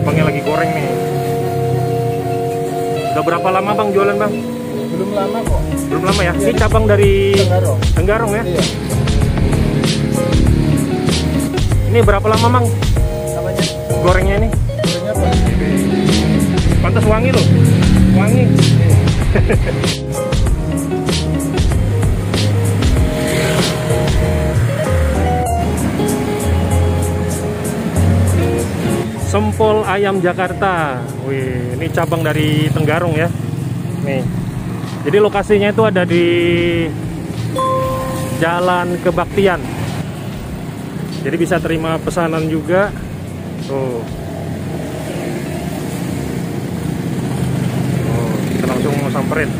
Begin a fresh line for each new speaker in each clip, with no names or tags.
Bangnya lagi goreng nih. Udah berapa lama bang jualan bang?
Belum lama kok.
Belum lama ya?
Iya.
Ini cabang dari
Tenggarong.
Tenggarong ya?
Iya.
Ini berapa lama bang
Namanya
gorengnya ini?
gorengnya apa?
Pantas wangi loh. Wangi. Sempol ayam Jakarta. Wih, ini cabang dari Tenggarong ya. Nih. Jadi lokasinya itu ada di Jalan Kebaktian. Jadi bisa terima pesanan juga. Tuh. Oh, kita langsung samperin.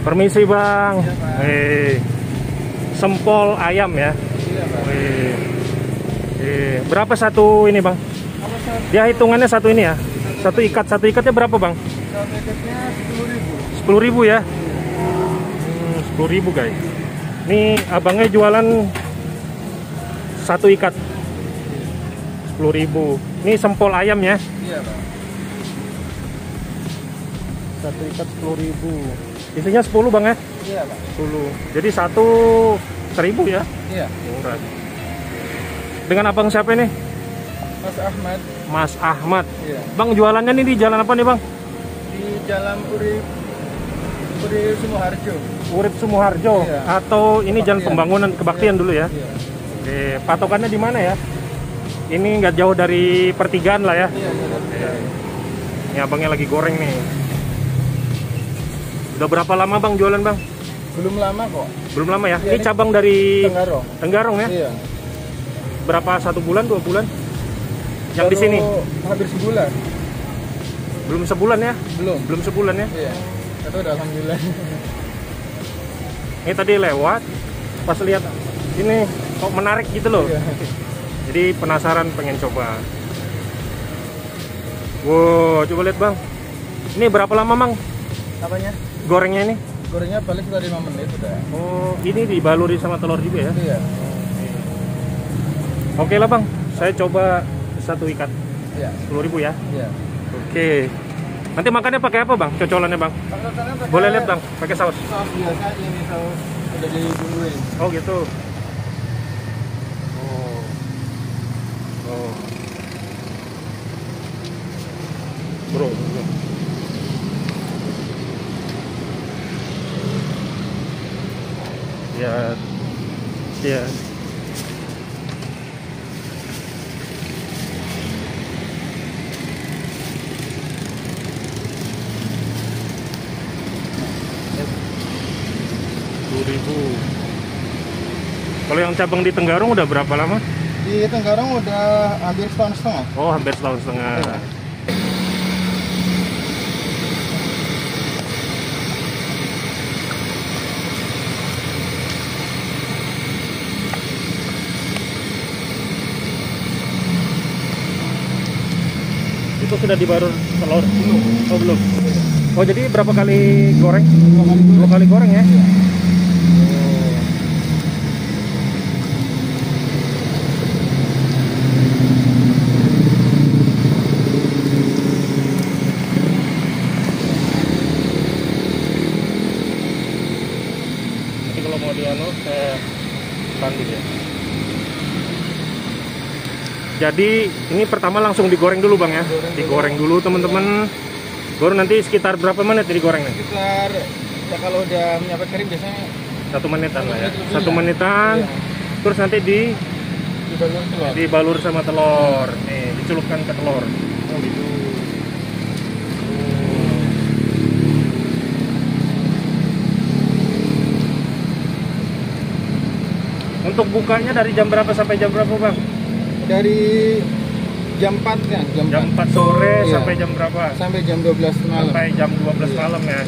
Permisi bang.
Iya, Pak.
Sempol ayam ya.
Iya, Pak.
Berapa satu ini bang?
Apa satu?
Dia hitungannya satu ini ya. Satu ikatnya berapa bang?
Satu ikatnya 10.000.
10.000 ya. 10.000 guys. Ini abangnya jualan satu ikat 10.000. Ini sempol ayam ya.
Iya, Pak.
Satu ikat 10.000. Isinya 10 bang ya.
Iya, Pak.
10. Jadi satu 1.000 ya.
Iya.
Murah. Dengan abang siapa ini?
Mas Ahmad.
Mas Ahmad.
Iya.
Bang jualannya nih di jalan apa nih bang?
Di Jalan Urip Sumoharjo.
Urip Sumoharjo.
Iya.
Atau ini jalan
Kebaktian.
pembangunan Kebaktian dulu ya.
Iya.
Oke, patokannya di mana ya? Ini nggak jauh dari pertigaan lah ya.
Iya, iya.
Ini abangnya lagi goreng nih. Udah berapa lama bang jualan bang?
Belum lama kok.
Belum lama ya?
Iya,
Ini cabang dari
Tenggarong.
Tenggarong ya?
Iya.
Berapa, 1 bulan, 2 bulan? Yang di
Baru
sini?
hampir sebulan.
Belum sebulan ya?
Belum.
Belum sebulan ya?
Iya. Itu udah alhamdulillah.
Ini tadi lewat, pas lihat ini kok menarik gitu loh.
Iya.
Jadi penasaran pengen coba. Wow, coba lihat bang. Ini berapa lama bang
Apanya?
gorengnya ini?
Gorengnya paling sekitar 5 menit udah.
Oh, ini dibaluri sama telur juga ya?
Iya.
Oke lah bang, saya coba satu ikat
Iya.
10.000 ya.
Iya.
Oke. Nanti makannya pakai apa bang? Cocolannya bang? Boleh lihat bang, pakai saus.
Saus biasa aja nih, saus udah dibumbuin.
Oh gitu. Oh. Oh. Bro. Ya. Ya. Ribu. Kalau yang cabang di Tenggarong udah berapa lama?
Di Tenggarong udah hampir setahun setengah.
Oh, hampir setahun setengah.
Iya.
Itu sudah dibarur telur? Belum. Oh, belum. Oh, jadi berapa kali goreng?
2 kali goreng.
2 kali goreng ya?
Iya.
Nanti kalau mau dianu saya pandu ya. Jadi ini pertama langsung digoreng dulu bang ya? Digoreng dulu teman-teman. Baru nanti sekitar berapa menit digoreng nih?
Sekitar ya kalau udah menyampai kering biasanya
1 menitan lah ya. 1
Iya.
menitan.
Iya.
Terus nanti
dibalur telur.
dibalur sama telur. Nih, dicelupkan ke telur. Oh gitu. Untuk bukanya dari jam berapa sampai jam berapa bang?
Dari jam 4 kan,
Jam 4 sore
Iya.
sampai jam berapa?
sampai jam 12 malam.
Sampai jam 12
Iya.
malam ya.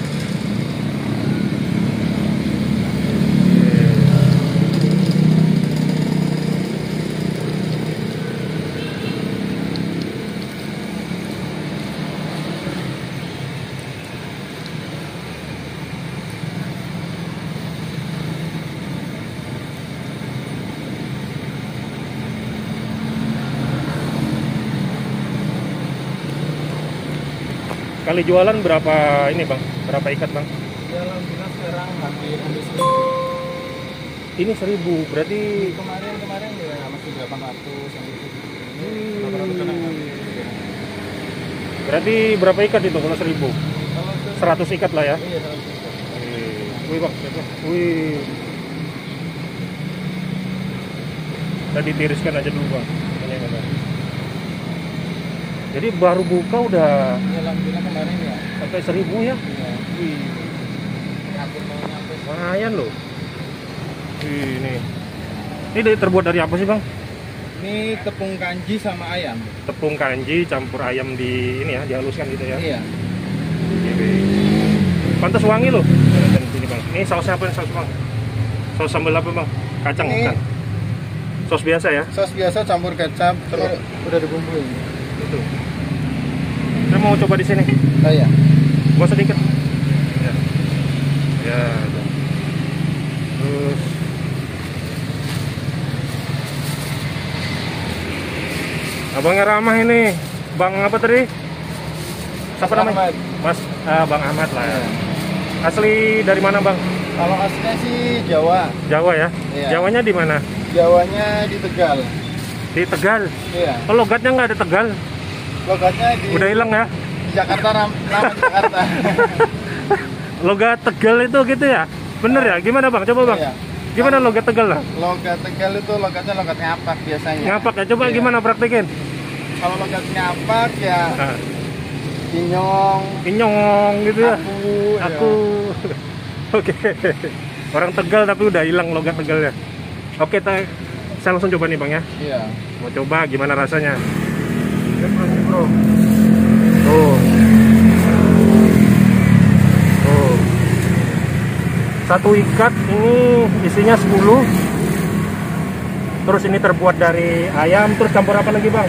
Kali jualan berapa ini bang? Berapa ikat bang?
Ya alhamdulillah sekarang hampir 1.000.
Ini 1.000, berarti
Kemarin ya masih 800 sampai 800 kena.
berarti berapa ikat itu kalau 1.000?
Kalau
100 ikat lah ya?
iya 100.
Wih bang, wih. Kita ditiriskan aja dulu bang. Ini, bang. Jadi baru buka udah
Ya alhamdulillah kemarin ya.
sampai 1.000 ya?
Iya.
Wih,
Hampir mau nyampe.
lumayan loh. Wih, ini terbuat dari apa sih bang?
Ini tepung kanji sama ayam.
Tepung kanji campur ayam di ini ya, dihaluskan gitu ya?
Iya.
Pantas wangi loh. Dan sini bang. Ini sausnya apa nih saus bang? Saus sambal apa bang? Kacang
Ini
bukan? Saus biasa ya?
saus biasa campur kecap, terus udah dibumbuin.
Itu. Saya mau coba di sini.
Oh iya.
Gua sedikit. Ya. Ya. Terus. Abangnya ramah ini. Bang apa tadi? Siapa namanya?
Ahmad.
Mas Bang Ahmad lah ya.
Iya.
Asli dari mana bang?
Kalau aslinya sih Jawa.
Jawa ya?
Iya.
Jawanya di mana?
Jawanya di Tegal.
Di Tegal.
Iya.
Oh, logatnya nggak ada Tegal.
Logatnya di
Udah hilang ya?
di Jakarta, nama Jakarta.
Logat Tegal itu gitu ya? Bener ya? Gimana bang? Coba bang.
Iya.
Gimana logat Tegal lah?
Logat Tegal itu logatnya logat ngapak biasanya.
Ngapak ya? Coba
Iya.
gimana praktekin?
Kalau logat ngapak ya
Nah,
inyong,
inyong gitu ya?
aku.
Aku. Oke. Orang Tegal tapi udah hilang logat Tegalnya. Oke, saya langsung coba nih bang ya.
Iya.
Mau coba gimana rasanya? Bro. Oh. Oh. Satu ikat ini isinya 10. Terus ini terbuat dari ayam, terus campur apa lagi bang?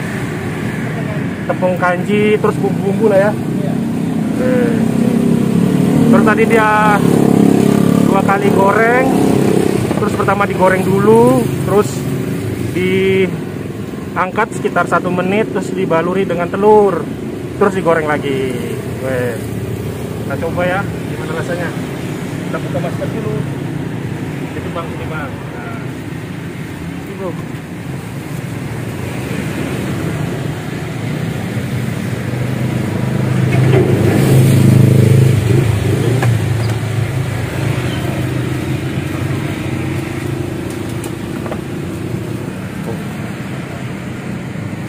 Tepung kanji, terus bumbu-bumbu lah ya.
Iya.
Terus tadi dia 2 kali goreng. Terus pertama digoreng dulu, terus diangkat sekitar 1 menit, terus dibaluri dengan telur, terus digoreng lagi. Weh. Kita coba ya, gimana rasanya. Kita buka masker dulu. Itu bang, ini bang. Nah. Ini bro.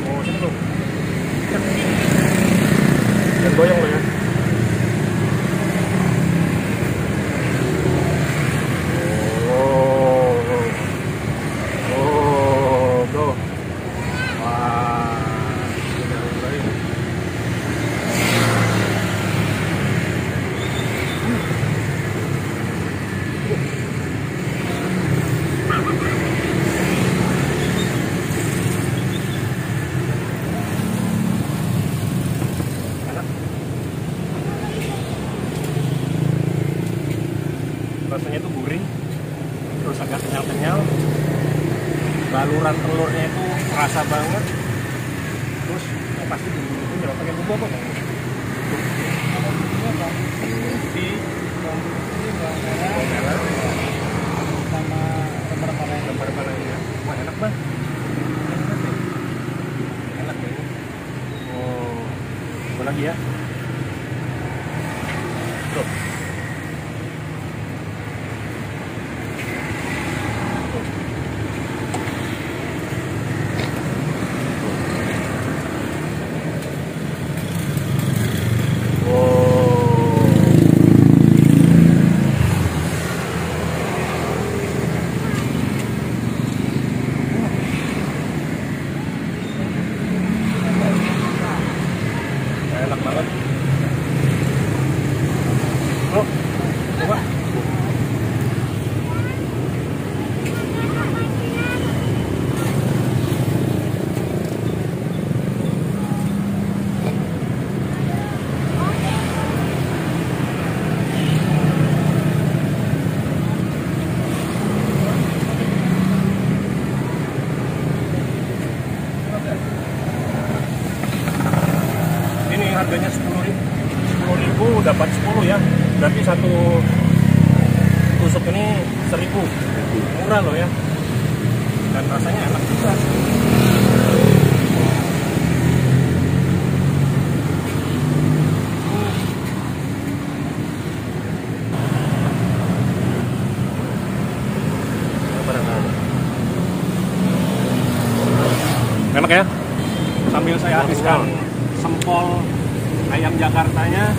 Oh, sini bro. Dan goyang lo ya. Rasanya tuh gurih, terus agak kenyal-kenyal, baluran telurnya itu terasa banget, terus yang pasti bumbu nggak pakai bumbu apa bang? Putih, bawang merah,
Sama rempah-rempah lainnya.
wah enak banget, enak ya. Oh, coba lagi ya. Tuh. Enak banget. Oh, coba. Ini harganya 10.000. 10.000 dapat 10 ya. Berarti satu tusuk ini 1.000. Murah loh ya. Dan rasanya enak juga. Enak ya. Sambil saya habiskan sempol ayam Jakartanya.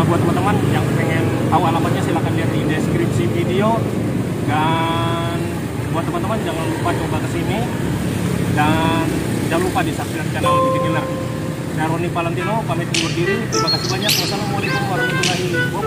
Buat teman-teman yang pengen tahu alamatnya silahkan lihat di deskripsi video. Dan buat teman-teman jangan lupa coba kesini dan jangan lupa di subscribe channel Beauty Killer. Saya Roni Valentino pamit undur diri. Terima kasih banyak. Wassalamualaikum warahmatullahi wabarakatuh.